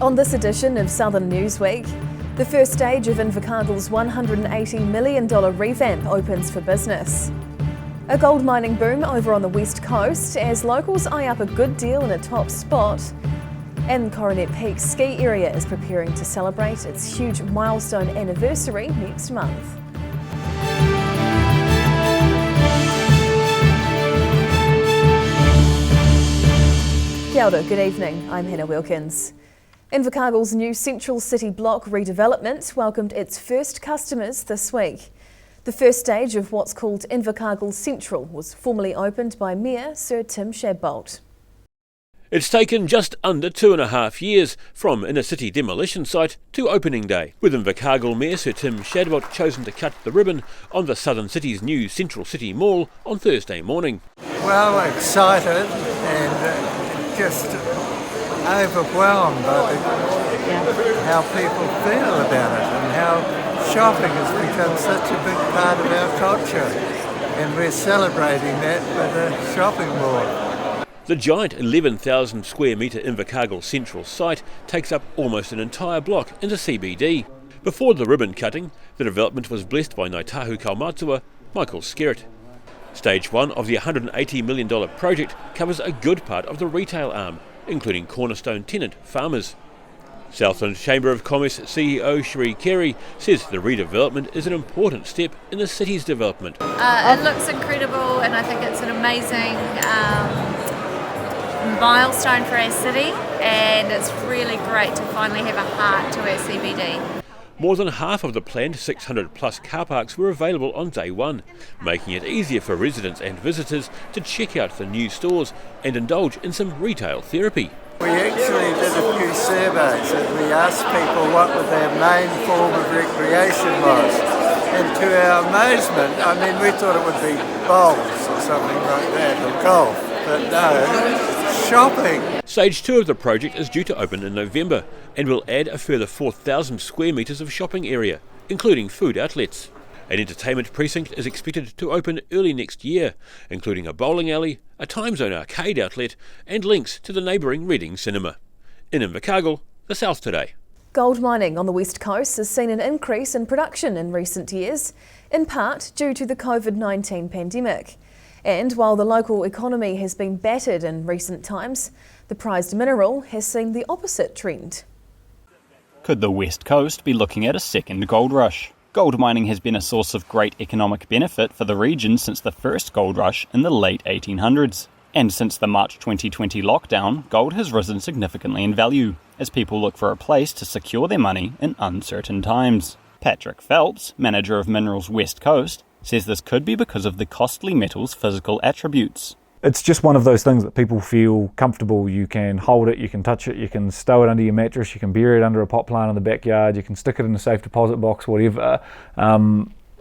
On this edition of Southern Newsweek, the first stage of Invercargill's $180 million revamp opens for business. A gold mining boom over on the west coast as locals eye up a good deal in a top spot. And Coronet Peak ski area is preparing to celebrate its huge milestone anniversary next month. Kia ora, good evening, I'm Hannah Wilkins. Invercargill's new Central City block redevelopment welcomed its first customers this week. The first stage of what's called Invercargill Central was formally opened by Mayor Sir Tim Shadbolt. It's taken just under 2.5 years from inner city demolition site to opening day, with Invercargill Mayor Sir Tim Shadbolt chosen to cut the ribbon on the Southern City's new Central City Mall on Thursday morning. Well, excited and just overwhelmed by how people feel about it and how shopping has become such a big part of our culture, and we're celebrating that with a shopping mall. The giant 11,000 square metre Invercargill Central site takes up almost an entire block in the CBD. Before the ribbon cutting, the development was blessed by Ngāi Tahu Kaumatua, Michael Skerritt. Stage 1 of the $180 million project covers a good part of the retail arm, including cornerstone tenant farmers. Southland Chamber of Commerce CEO Sheree Carey says the redevelopment is an important step in the city's development. It looks incredible, and I think it's an amazing milestone for our city, and it's really great to finally have a heart to our CBD. More than half of the planned 600 plus car parks were available on day one, making it easier for residents and visitors to check out the new stores and indulge in some retail therapy. We actually did a few surveys and we asked people what their main form of recreation was. And to our amazement, we thought it would be bowls or something like that, or golf, but no, shopping. Stage 2 of the project is due to open in November and will add a further 4,000 square metres of shopping area, including food outlets. An entertainment precinct is expected to open early next year, including a bowling alley, a time zone arcade outlet and links to the neighbouring Reading Cinema. In Invercargill, the South Today. Gold mining on the west coast has seen an increase in production in recent years, in part due to the COVID-19 pandemic. And while the local economy has been battered in recent times, the prized mineral has seen the opposite trend. Could the West Coast be looking at a second gold rush? Gold mining has been a source of great economic benefit for the region since the first gold rush in the late 1800s. And since the March 2020 lockdown, gold has risen significantly in value, as people look for a place to secure their money in uncertain times. Patrick Phelps, manager of Minerals West Coast, says this could be because of the costly metal's physical attributes. It's just one of those things that people feel comfortable. You can hold it, you can touch it, you can stow it under your mattress, you can bury it under a pot plant in the backyard, you can stick it in a safe deposit box, whatever.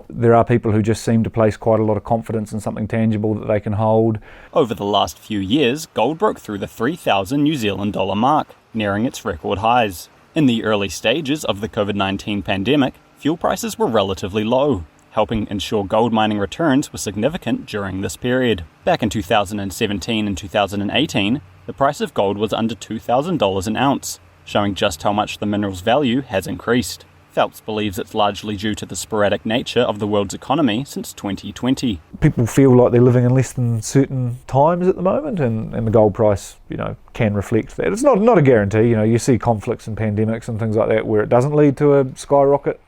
There are people who just seem to place quite a lot of confidence in something tangible that they can hold. Over the last few years, gold broke through the 3,000 New Zealand dollar mark, nearing its record highs. In the early stages of the COVID-19 pandemic, fuel prices were relatively low, helping ensure gold mining returns were significant during this period. Back in 2017 and 2018, the price of gold was under $2,000 an ounce, showing just how much the mineral's value has increased. Phelps believes it's largely due to the sporadic nature of the world's economy since 2020. People feel like they're living in less than certain times at the moment, and the gold price, can reflect that. It's not a guarantee. You see conflicts and pandemics and things like that where it doesn't lead to a skyrocket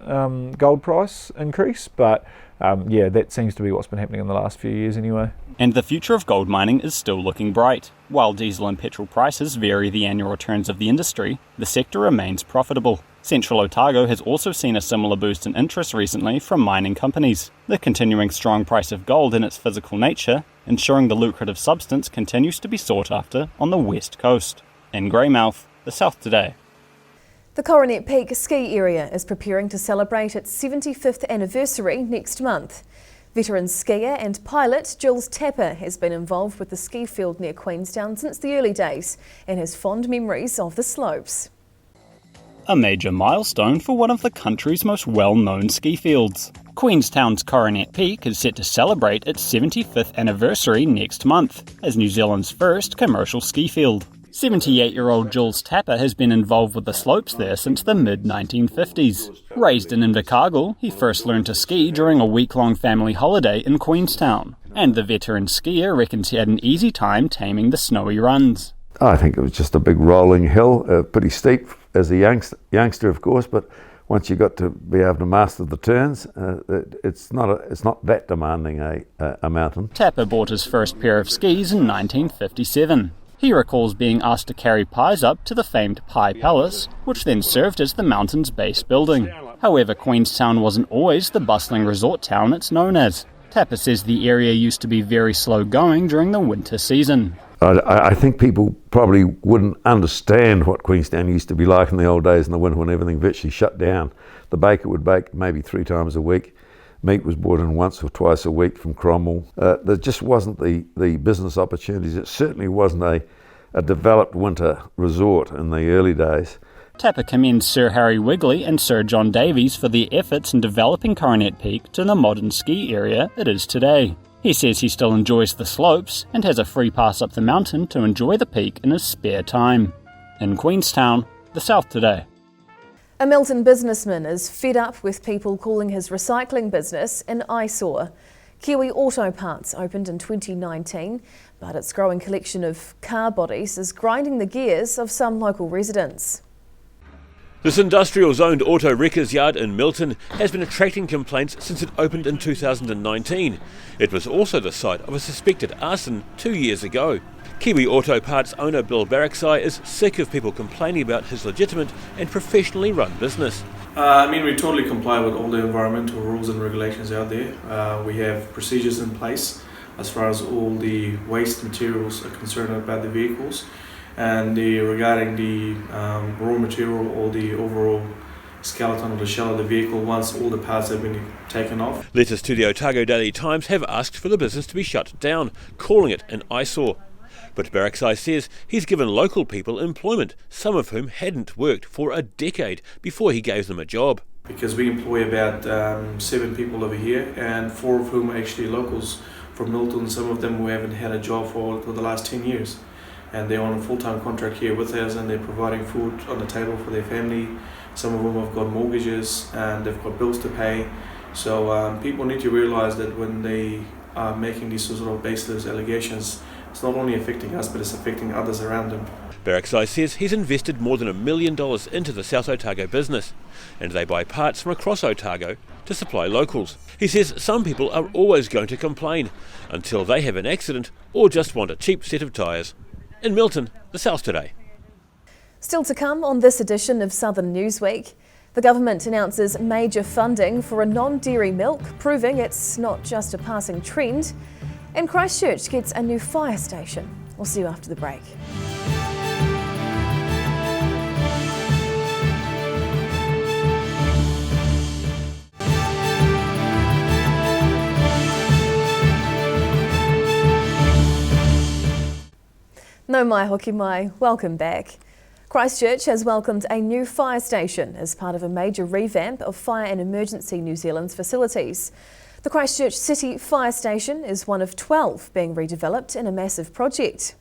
gold price increase, but that seems to be what's been happening in the last few years anyway. And the future of gold mining is still looking bright. While diesel and petrol prices vary the annual returns of the industry, the sector remains profitable. Central Otago has also seen a similar boost in interest recently from mining companies. The continuing strong price of gold in its physical nature, ensuring the lucrative substance continues to be sought after on the west coast. In Greymouth, the South Today. The Coronet Peak ski area is preparing to celebrate its 75th anniversary next month. Veteran skier and pilot Jules Tapper has been involved with the ski field near Queenstown since the early days and has fond memories of the slopes. A major milestone for one of the country's most well-known ski fields. Queenstown's Coronet Peak is set to celebrate its 75th anniversary next month as New Zealand's first commercial ski field. 78-year-old Jules Tapper has been involved with the slopes there since the mid-1950s. Raised in Invercargill, he first learned to ski during a week-long family holiday in Queenstown, and the veteran skier reckons he had an easy time taming the snowy runs. I think it was just a big rolling hill, pretty steep as a youngster, of course, but once you got to be able to master the turns, it's not that demanding a mountain. Tapper bought his first pair of skis in 1957. He recalls being asked to carry pies up to the famed Pie Palace, which then served as the mountain's base building. However, Queenstown wasn't always the bustling resort town it's known as. Tapper says the area used to be very slow going during the winter season. I think people probably wouldn't understand what Queenstown used to be like in the old days in the winter when everything virtually shut down. The baker would bake maybe 3 times a week. Meat was brought in once or twice a week from Cromwell. There just wasn't the business opportunities. It certainly wasn't a developed winter resort in the early days. Tapper commends Sir Harry Wigley and Sir John Davies for their efforts in developing Coronet Peak to the modern ski area it is today. He says he still enjoys the slopes and has a free pass up the mountain to enjoy the peak in his spare time. In Queenstown, the South Today. A Milton businessman is fed up with people calling his recycling business an eyesore. Kiwi Auto Parts opened in 2019, but its growing collection of car bodies is grinding the gears of some local residents. This industrial-zoned auto wreckers yard in Milton has been attracting complaints since it opened in 2019. It was also the site of a suspected arson 2 years ago. Kiwi Auto Parts owner Bill Barracksai is sick of people complaining about his legitimate and professionally run business. We totally comply with all the environmental rules and regulations out there. We have procedures in place as far as all the waste materials are concerned about the vehicles. And regarding the raw material or the overall skeleton or the shell of the vehicle once all the parts have been taken off. Letters to the Otago Daily Times have asked for the business to be shut down, calling it an eyesore. But Barracksai says he's given local people employment, some of whom hadn't worked for a decade before he gave them a job. Because we employ about 7 people over here, and 4 of whom are actually locals from Milton, some of them who haven't had a job for the last 10 years. And they're on a full-time contract here with us, and they're providing food on the table for their family. Some of them have got mortgages and they've got bills to pay. So people need to realise that when they are making these sort of baseless allegations, it's not only affecting us, but it's affecting others around them. Barracksai says he's invested more than $1 million into the South Otago business, and they buy parts from across Otago to supply locals. He says some people are always going to complain until they have an accident or just want a cheap set of tyres. In Milton, the South Today. Still to come on this edition of Southern Newsweek, the government announces major funding for a non-dairy milk, proving it's not just a passing trend, and Christchurch gets a new fire station. We'll see you after the break. No mai hoki mai, welcome back. Christchurch has welcomed a new fire station as part of a major revamp of Fire and Emergency New Zealand's facilities. The Christchurch City Fire Station is one of 12 being redeveloped in a massive project.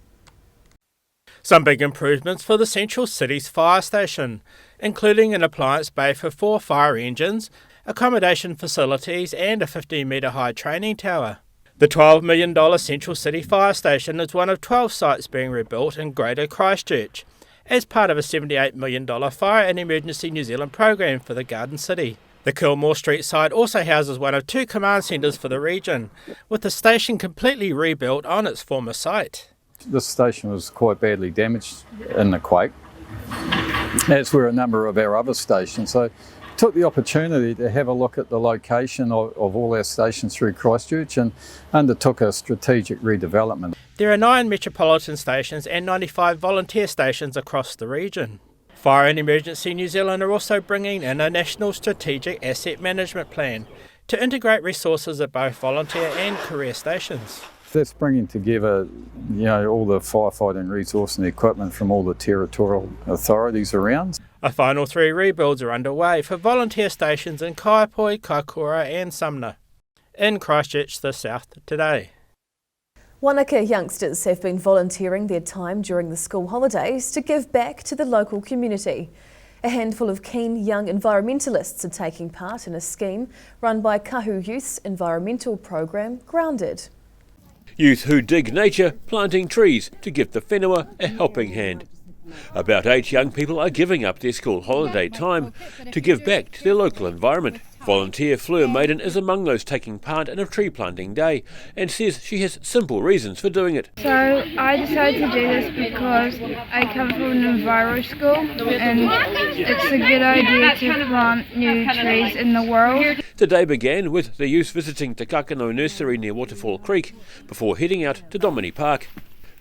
Some big improvements for the Central City's fire station, including an appliance bay for 4 fire engines, accommodation facilities and a 15-metre high training tower. The $12 million Central City Fire Station is one of 12 sites being rebuilt in Greater Christchurch as part of a $78 million Fire and Emergency New Zealand program for the Garden City. The Kilmore Street site also houses one of 2 command centres for the region, with the station completely rebuilt on its former site. This station was quite badly damaged in the quake, as were a number of our other stations. So took the opportunity to have a look at the location of all our stations through Christchurch and undertook a strategic redevelopment. There are 9 metropolitan stations and 95 volunteer stations across the region. Fire and Emergency New Zealand are also bringing in a national strategic asset management plan to integrate resources at both volunteer and career stations. That's bringing together, all the firefighting resource and equipment from all the territorial authorities around. A final 3 rebuilds are underway for volunteer stations in Kaiapoi, Kaikoura and Sumner. In Christchurch, the South Today. Wanaka youngsters have been volunteering their time during the school holidays to give back to the local community. A handful of keen young environmentalists are taking part in a scheme run by Kahu Youth's environmental program, Grounded. Youth who dig nature, planting trees to give the whenua a helping hand. About 8 young people are giving up their school holiday time to give back to their local environment. Volunteer Fleur Maiden is among those taking part in a tree planting day and says she has simple reasons for doing it. So I decided to do this because I come from an enviro school and it's a good idea to plant new trees in the world. The day began with the youth visiting Te Kakano Nursery near Waterfall Creek before heading out to Domini Park.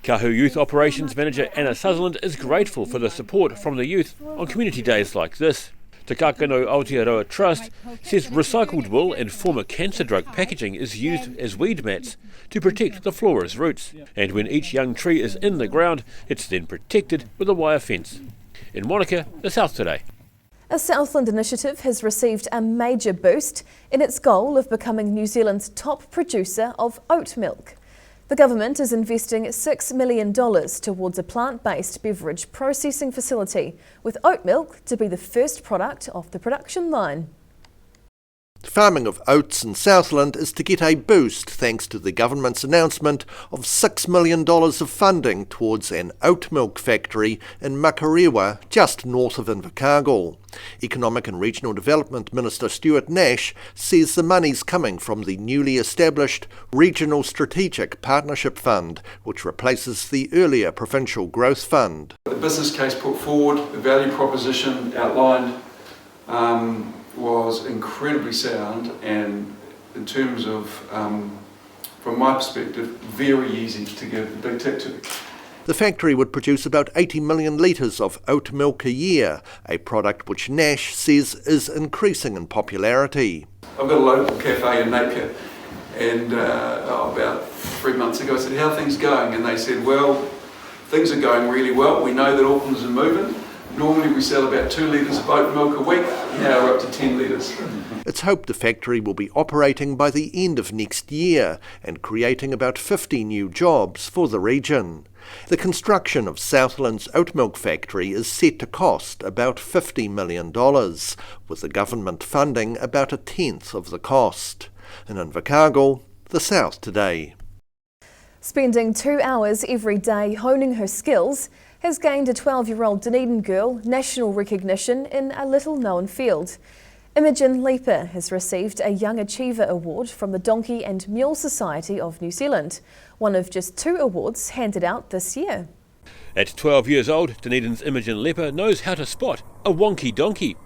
Kahu Youth Operations Manager Anna Sutherland is grateful for the support from the youth on community days like this. Te Kakano Aotearoa Trust says recycled wool and former cancer drug packaging is used as weed mats to protect the flora's roots. And when each young tree is in the ground, it's then protected with a wire fence. In Wanaka, the South Today. A Southland initiative has received a major boost in its goal of becoming New Zealand's top producer of oat milk. The government is investing $6 million towards a plant-based beverage processing facility, with oat milk to be the first product off the production line. Farming of oats in Southland is to get a boost thanks to the government's announcement of $6 million of funding towards an oat milk factory in Makarewa, just north of Invercargill. Economic and Regional Development Minister Stuart Nash says the money's coming from the newly established Regional Strategic Partnership Fund, which replaces the earlier Provincial Growth Fund. The business case put forward, the value proposition outlined, was incredibly sound, and in terms of, from my perspective, very easy to give the big tick to. The factory would produce about 80 million litres of oat milk a year, a product which Nash says is increasing in popularity. I've got a local cafe in Napier, and about 3 months ago I said, how are things going? And they said, well, things are going really well. We know that Auckland's are moving. Normally we sell about 2 litres of oat milk a week, now we're up to 10 litres. It's hoped the factory will be operating by the end of next year and creating about 50 new jobs for the region. The construction of Southland's oat milk factory is set to cost about $50 million, with the government funding about 1/10 of the cost. In Invercargill, the South Today. Spending 2 hours every day honing her skills has gained a 12-year-old Dunedin girl national recognition in a little-known field. Imogen Leaper has received a Young Achiever Award from the Donkey and Mule Society of New Zealand, one of just 2 awards handed out this year. At 12 years old, Dunedin's Imogen Leaper knows how to spot a wonky donkey.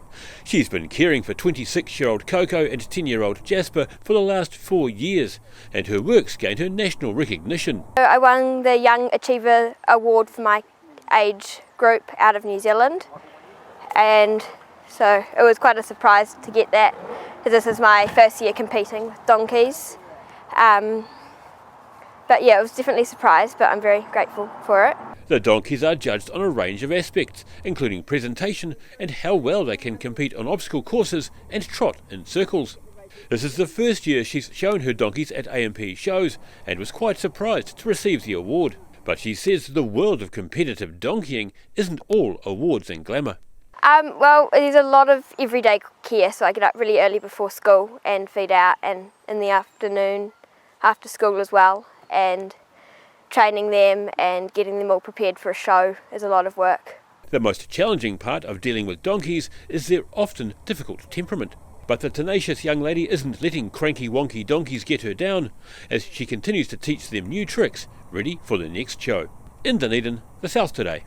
She's been caring for 26-year-old Coco and 10-year-old Jasper for the last 4 years, and her work's gained her national recognition. I won the Young Achiever Award for my age group out of New Zealand, and so it was quite a surprise to get that, because this is my first year competing with donkeys. But yeah, it was definitely a surprise, but I'm very grateful for it. The donkeys are judged on a range of aspects, including presentation and how well they can compete on obstacle courses and trot in circles. This is the first year she's shown her donkeys at AMP shows and was quite surprised to receive the award. But she says the world of competitive donkeying isn't all awards and glamour. Well, there's a lot of everyday care, so I get up really early before school and feed out, and in the afternoon after school as well, and training them and getting them all prepared for a show is a lot of work. The most challenging part of dealing with donkeys is their often difficult temperament. But the tenacious young lady isn't letting cranky wonky donkeys get her down, as she continues to teach them new tricks, ready for the next show. In Dunedin, the South Today.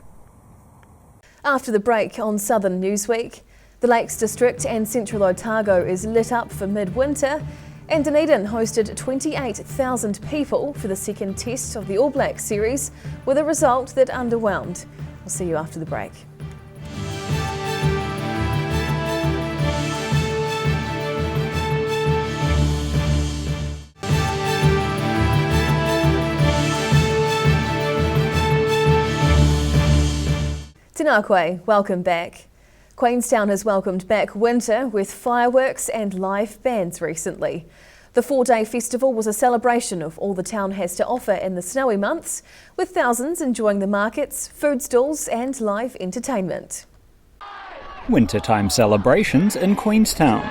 After the break on Southern Newsweek, the Lakes District and Central Otago is lit up for midwinter, and Dunedin hosted 28,000 people for the second test of the All Blacks series, with a result that underwhelmed. We'll see you after the break. Tēnā koe, welcome back. Queenstown has welcomed back winter with fireworks and live bands recently. The 4-day festival was a celebration of all the town has to offer in the snowy months, with thousands enjoying the markets, food stalls and live entertainment. Wintertime celebrations in Queenstown.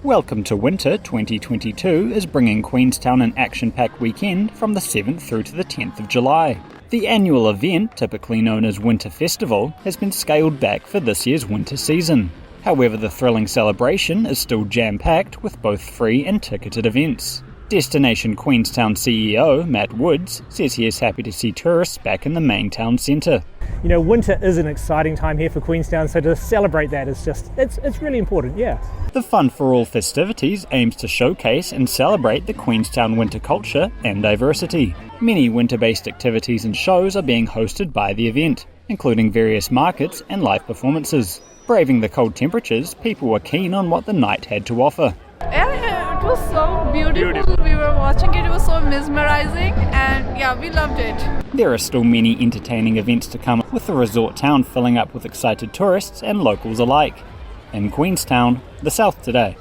Welcome to Winter 2022 is bringing Queenstown an action-packed weekend from the 7th through to the 10th of July. The annual event, typically known as Winter Festival, has been scaled back for this year's winter season. However, the thrilling celebration is still jam-packed with both free and ticketed events. Destination Queenstown CEO Matt Woods says he is happy to see tourists back in the main town centre. You know, winter is an exciting time here for Queenstown, so to celebrate that is just, it's really important, yeah. The Fun for All festivities aims to showcase and celebrate the Queenstown winter culture and diversity. Many winter-based activities and shows are being hosted by the event, including various markets and live performances. Braving the cold temperatures, people were keen on what the night had to offer. It was so beautiful. We were watching it was so mesmerizing, and yeah, we loved it. There are still many entertaining events to come, with the resort town filling up with excited tourists and locals alike. In Queenstown, the South Today.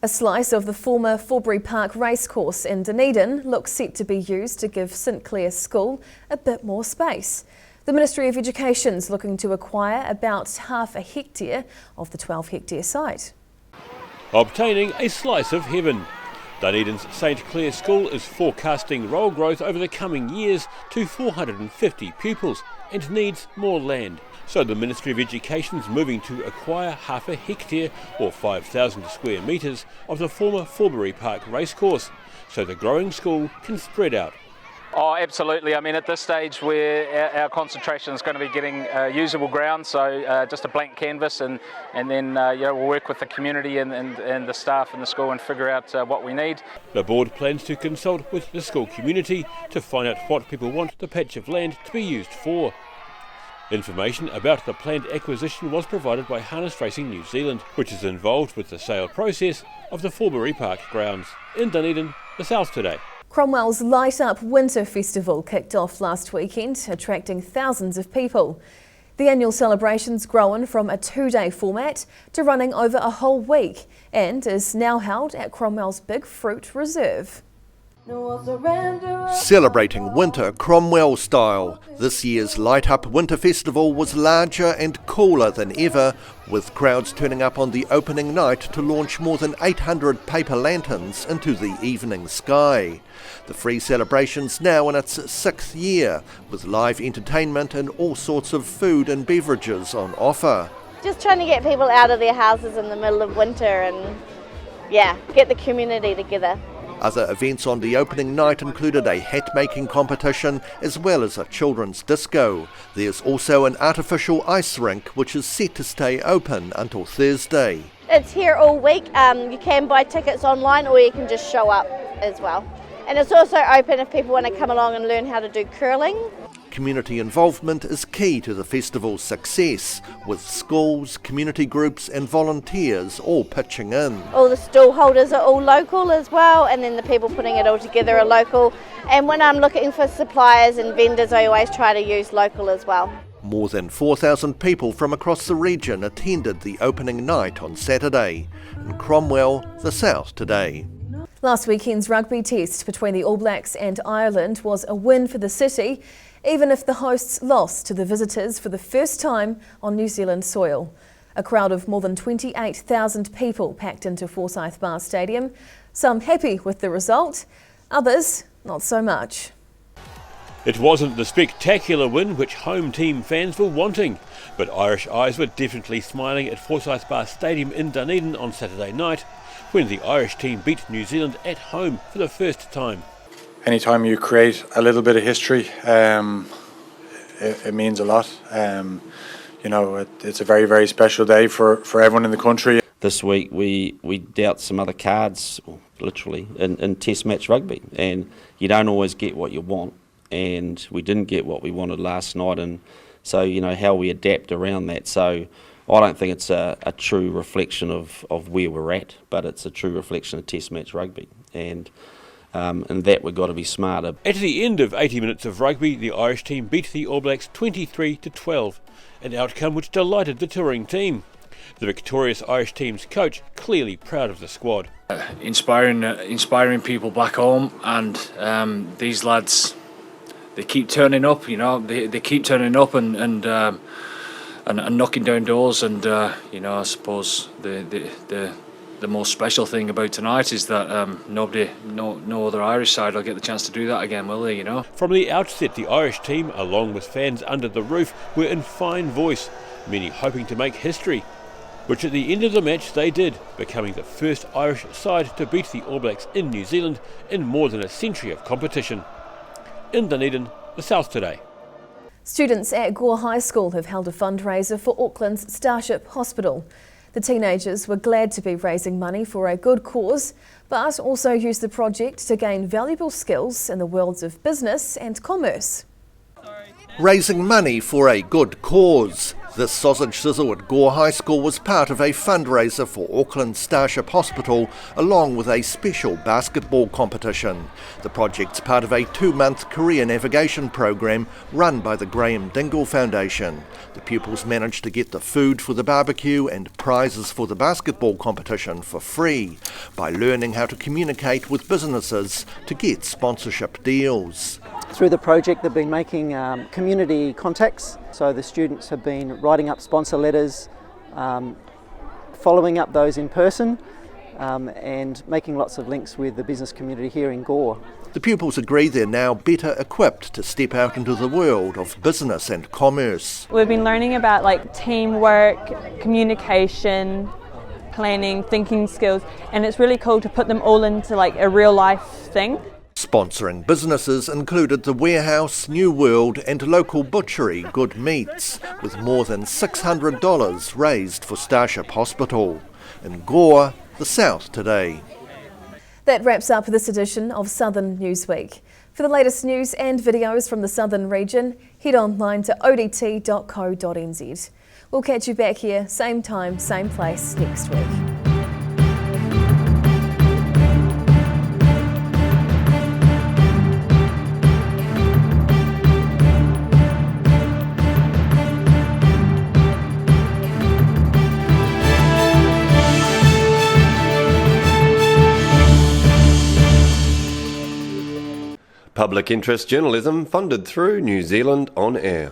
A slice of the former Forbury Park racecourse in Dunedin looks set to be used to give St Clair School a bit more space. The Ministry of Education is looking to acquire about half a hectare of the 12-hectare site. Obtaining a slice of heaven. Dunedin's St Clair School is forecasting roll growth over the coming years to 450 pupils and needs more land. So the Ministry of Education is moving to acquire half a hectare or 5,000 square metres of the former Forbury Park racecourse so the growing school can spread out. Oh, absolutely. I mean, at this stage, our concentration is going to be getting usable ground, so just a blank canvas, and then we'll work with the community and the staff in the school and figure out what we need. The board plans to consult with the school community to find out what people want the patch of land to be used for. Information about the planned acquisition was provided by Harness Racing New Zealand, which is involved with the sale process of the Forbury Park grounds. In Dunedin, the South Today. Cromwell's Light Up Winter Festival kicked off last weekend, attracting thousands of people. The annual celebration's grown from a 2-day format to running over a whole week and is now held at Cromwell's Big Fruit Reserve. Celebrating winter Cromwell style, this year's Light Up Winter Festival was larger and cooler than ever, with crowds turning up on the opening night to launch more than 800 paper lanterns into the evening sky. The free celebration's now in its 6th year, with live entertainment and all sorts of food and beverages on offer. Just trying to get people out of their houses in the middle of winter and, get the community together. Other events on the opening night included a hat-making competition as well as a children's disco. There's also an artificial ice rink which is set to stay open until Thursday. It's here all week. You can buy tickets online or you can just show up as well. And it's also open if people want to come along and learn how to do curling. Community involvement is key to the festival's success, with schools, community groups and volunteers all pitching in. All the stall holders are all local as well, and then the people putting it all together are local. And when I'm looking for suppliers and vendors, I always try to use local as well. More than 4,000 people from across the region attended the opening night on Saturday. In Cromwell, the South Today. Last weekend's rugby test between the All Blacks and Ireland was a win for the city, even if the hosts lost to the visitors for the first time on New Zealand soil. A crowd of more than 28,000 people packed into Forsyth Bar Stadium, some happy with the result, others not so much. It wasn't the spectacular win which home team fans were wanting, but Irish eyes were definitely smiling at Forsyth Bar Stadium in Dunedin on Saturday night, when the Irish team beat New Zealand at home for the first time. Anytime you create a little bit of history, it means a lot. It's a very, very special day for everyone in the country. This week we dealt some other cards, literally, in test match rugby, and you don't always get what you want, and we didn't get what we wanted last night, and so how we adapt around that. So I don't think it's a true reflection of where we're at, but it's a true reflection of test match rugby, and that we've got to be smarter. At the end of 80 minutes of rugby, the Irish team beat the All Blacks 23-12, an outcome which delighted the touring team. The victorious Irish team's coach clearly proud of the squad. Inspiring people back home, and these lads, they keep turning up. You know, they keep turning up and knocking down doors. And you know, I suppose the most special thing about tonight is that no other Irish side will get the chance to do that again, will they? You know. From the outset, the Irish team, along with fans under the roof, were in fine voice, many hoping to make history, which at the end of the match they did, becoming the first Irish side to beat the All Blacks in New Zealand in more than a century of competition. In Dunedin, the South Today. Students at Gore High School have held a fundraiser for Auckland's Starship Hospital. The teenagers were glad to be raising money for a good cause, but also used the project to gain valuable skills in the worlds of business and commerce. Raising money for a good cause. This sausage sizzle at Gore High School was part of a fundraiser for Auckland's Starship Hospital, along with a special basketball competition. The project's part of a 2-month career navigation program run by the Graham Dingle Foundation. The pupils managed to get the food for the barbecue and prizes for the basketball competition for free by learning how to communicate with businesses to get sponsorship deals. Through the project they've been making community contacts, so the students have been writing up sponsor letters, following up those in person and making lots of links with the business community here in Gore. The pupils agree they're now better equipped to step out into the world of business and commerce. We've been learning about teamwork, communication, planning, thinking skills, and it's really cool to put them all into a real life thing. Sponsoring businesses included the Warehouse, New World and local butchery Good Meats, with more than $600 raised for Starship Hospital. In Gore, the South Today. That wraps up this edition of Southern Newsweek. For the latest news and videos from the Southern region, head online to odt.co.nz. We'll catch you back here, same time, same place next week. Public interest journalism funded through New Zealand On Air.